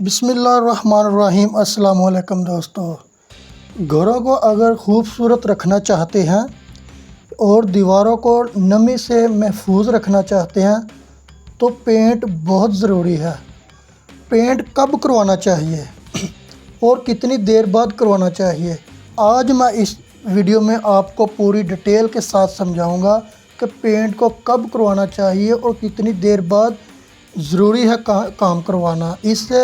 बिस्मिल्लाहिर्रहमानिर्रहीम। अस्सलाम वालेकुम दोस्तों, घरों को अगर ख़ूबसूरत रखना चाहते हैं और दीवारों को नमी से महफूज रखना चाहते हैं तो पेंट बहुत ज़रूरी है। पेंट कब करवाना चाहिए और कितनी देर बाद करवाना चाहिए, आज मैं इस वीडियो में आपको पूरी डिटेल के साथ समझाऊंगा कि पेंट को कब करवाना चाहिए और कितनी देर बाद ज़रूरी है काम करवाना। इससे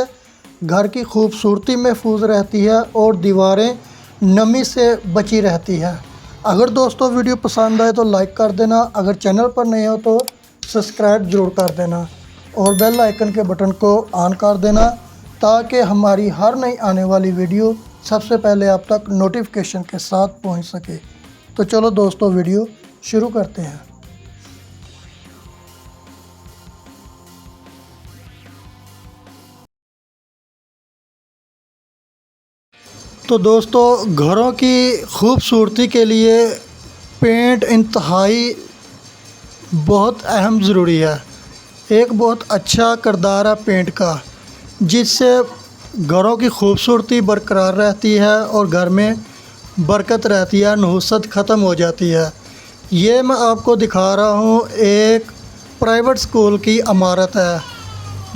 घर की खूबसूरती महफूज रहती है और दीवारें नमी से बची रहती है। अगर दोस्तों वीडियो पसंद आए तो लाइक कर देना, अगर चैनल पर नए हो तो सब्सक्राइब ज़रूर कर देना और बेल आइकन के बटन को ऑन कर देना ताकि हमारी हर नई आने वाली वीडियो सबसे पहले आप तक नोटिफिकेशन के साथ पहुंच सके। तो चलो दोस्तों वीडियो शुरू करते हैं। तो दोस्तों, घरों की खूबसूरती के लिए पेंट इंतहाई बहुत अहम ज़रूरी है। एक बहुत अच्छा किरदार है पेंट का, जिससे घरों की खूबसूरती बरकरार रहती है और घर में बरकत रहती है, नहुसत ख़त्म हो जाती है। ये मैं आपको दिखा रहा हूँ, एक प्राइवेट स्कूल की इमारत है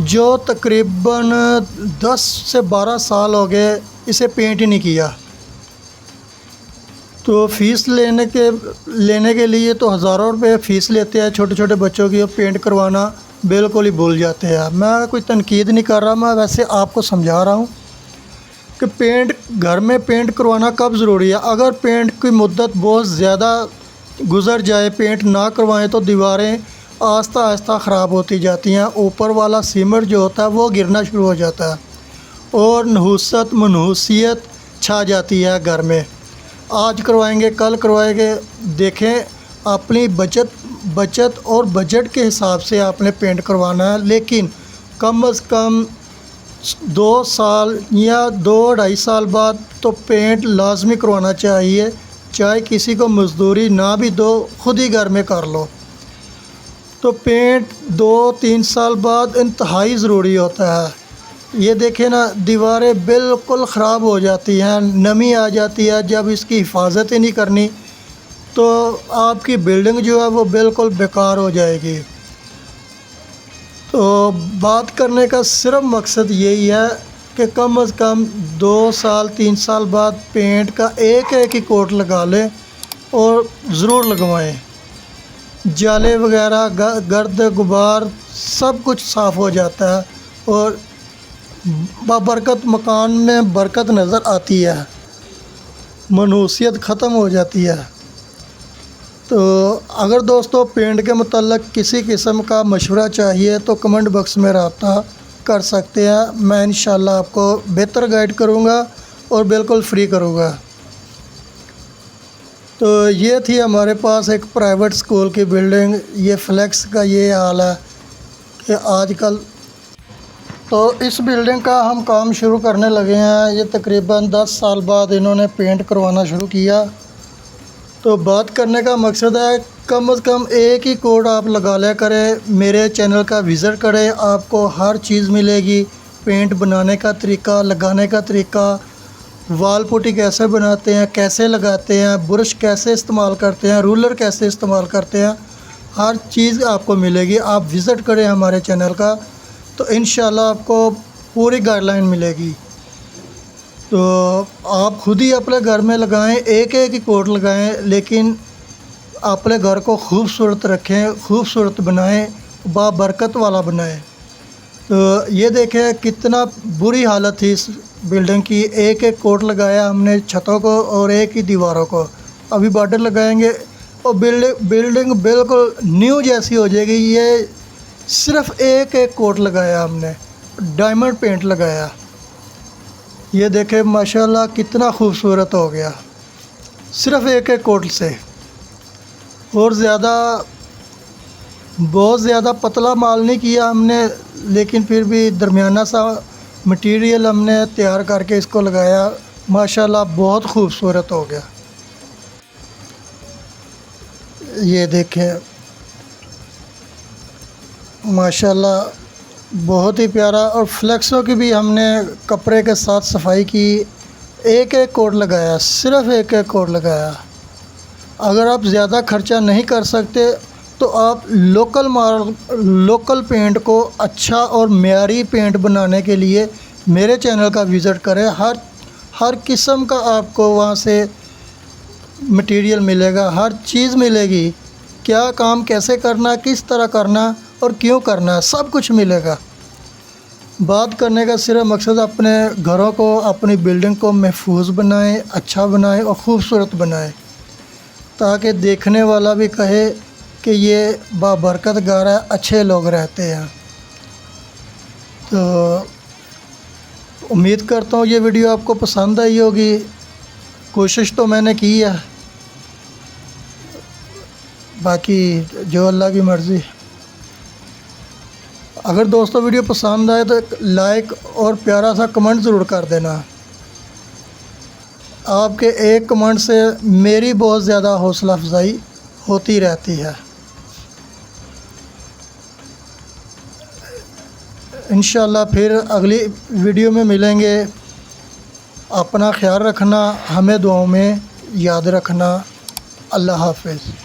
जो तकरीबन 10 से 12 साल हो गए इसे पेंट ही नहीं किया। तो फ़ीस लेने के लिए तो हज़ारों रुपए फ़ीस लेते हैं छोटे छोटे बच्चों की, और पेंट करवाना बिल्कुल ही भूल जाते हैं। मैं कोई तनकीद नहीं कर रहा, मैं वैसे आपको समझा रहा हूँ कि पेंट घर में पेंट करवाना कब ज़रूरी है। अगर पेंट की मुद्दत बहुत ज़्यादा गुज़र जाए, पेंट ना करवाएं तो दीवारें आहिस्ता आहिस्ता ख़राब होती जाती हैं। ऊपर वाला सीमेंट जो होता है वो गिरना शुरू हो जाता है और मनहूसियत छा जाती है घर में। आज करवाएंगे कल करवाएंगे, देखें अपनी बचत और बजट के हिसाब से आपने पेंट करवाना है, लेकिन कम से कम 2 साल या 2-2.5 साल बाद तो पेंट लाजमी करवाना चाहिए। चाहे किसी को मजदूरी ना भी दो, खुद ही घर में कर लो। तो पेंट 2-3 साल बाद इंतहाई ज़रूरी होता है। ये देखें ना, दीवारें बिल्कुल ख़राब हो जाती हैं, नमी आ जाती है। जब इसकी हिफाजत ही नहीं करनी तो आपकी बिल्डिंग जो है वो बिल्कुल बेकार हो जाएगी। तो बात करने का सिर्फ मकसद यही है कि कम से कम 2 साल 3 साल बाद पेंट का एक ही कोट लगा लें और ज़रूर लगवाएं। जाले वगैरह, गर्द गुबार सब कुछ साफ़ हो जाता है और बाबरकत मकान में बरकत नज़र आती है, मनहूसियत ख़त्म हो जाती है। तो अगर दोस्तों पेंट के मतलब किसी किस्म का मशवरा चाहिए तो कमेंट बॉक्स में रब्ता कर सकते हैं। मैं इंशाल्लाह आपको बेहतर गाइड करूँगा और बिल्कुल फ्री करूँगा। तो ये थी हमारे पास एक प्राइवेट स्कूल की बिल्डिंग। ये फ्लैक्स का ये हाल है कि आजकल तो इस बिल्डिंग का हम काम शुरू करने लगे हैं। ये तकरीबन 10 साल बाद इन्होंने पेंट करवाना शुरू किया। तो बात करने का मकसद है कम से कम एक ही कोड आप लगा लिया करें, मेरे चैनल का विज़िट करें, आपको हर चीज़ मिलेगी। पेंट बनाने का तरीका, लगाने का तरीका, वाल पुट्टी कैसे बनाते हैं, कैसे लगाते हैं, ब्रश कैसे इस्तेमाल करते हैं, रूलर कैसे इस्तेमाल करते हैं, हर चीज़ आपको मिलेगी। आप विज़िट करें हमारे चैनल का तो इंशाल्लाह आपको पूरी गाइडलाइन मिलेगी। तो आप खुद ही अपने घर में लगाएं, एक ही कोट लगाएं, लेकिन अपने घर को खूबसूरत रखें, खूबसूरत बनाएं, बाबरकत वाला बनाएं। तो ये देखें कितना बुरी हालत थी इस बिल्डिंग की। एक कोट लगाया हमने छतों को और एक ही दीवारों को। अभी बॉर्डर लगाएंगे और बिल्डिंग बिल्कुल न्यू जैसी हो जाएगी। ये सिर्फ़ एक कोट लगाया हमने, डायमंड पेंट लगाया। ये देखें माशाल्लाह कितना खूबसूरत हो गया सिर्फ़ एक कोट से। और बहुत ज़्यादा पतला माल नहीं किया हमने, लेकिन फिर भी दरमियाना सा मटेरियल हमने तैयार करके इसको लगाया। माशाल्लाह बहुत खूबसूरत हो गया। ये देखें माशाल्लाह बहुत ही प्यारा। और फ्लेक्सों की भी हमने कपड़े के साथ सफाई की, एक एक कोट लगाया, सिर्फ़ एक एक कोट लगाया। अगर आप ज़्यादा ख़र्चा नहीं कर सकते तो आप लोकल पेंट को अच्छा और मयारी पेंट बनाने के लिए मेरे चैनल का विज़िट करें। हर किस्म का आपको वहाँ से मटेरियल मिलेगा, हर चीज़ मिलेगी, क्या काम कैसे करना, किस तरह करना और क्यों करना, सब कुछ मिलेगा। बात करने का सिर्फ मकसद अपने घरों को, अपनी बिल्डिंग को महफूज बनाएं, अच्छा बनाएं और ख़ूबसूरत बनाएं, ताकि देखने वाला भी कहे कि ये बाबरकत घर है, अच्छे लोग रहते हैं। तो उम्मीद करता हूँ ये वीडियो आपको पसंद आई होगी। कोशिश तो मैंने की है, बाकी जो अल्लाह की मर्ज़ी। अगर दोस्तों वीडियो पसंद आए तो एक लाइक और प्यारा सा कमेंट ज़रूर कर देना। आपके एक कमेंट से मेरी बहुत ज़्यादा हौसला अफजाई होती रहती है। इंशाल्लाह फिर अगली वीडियो में मिलेंगे। अपना ख्याल रखना, हमें दुआओं में याद रखना। अल्लाह हाफ़िज़।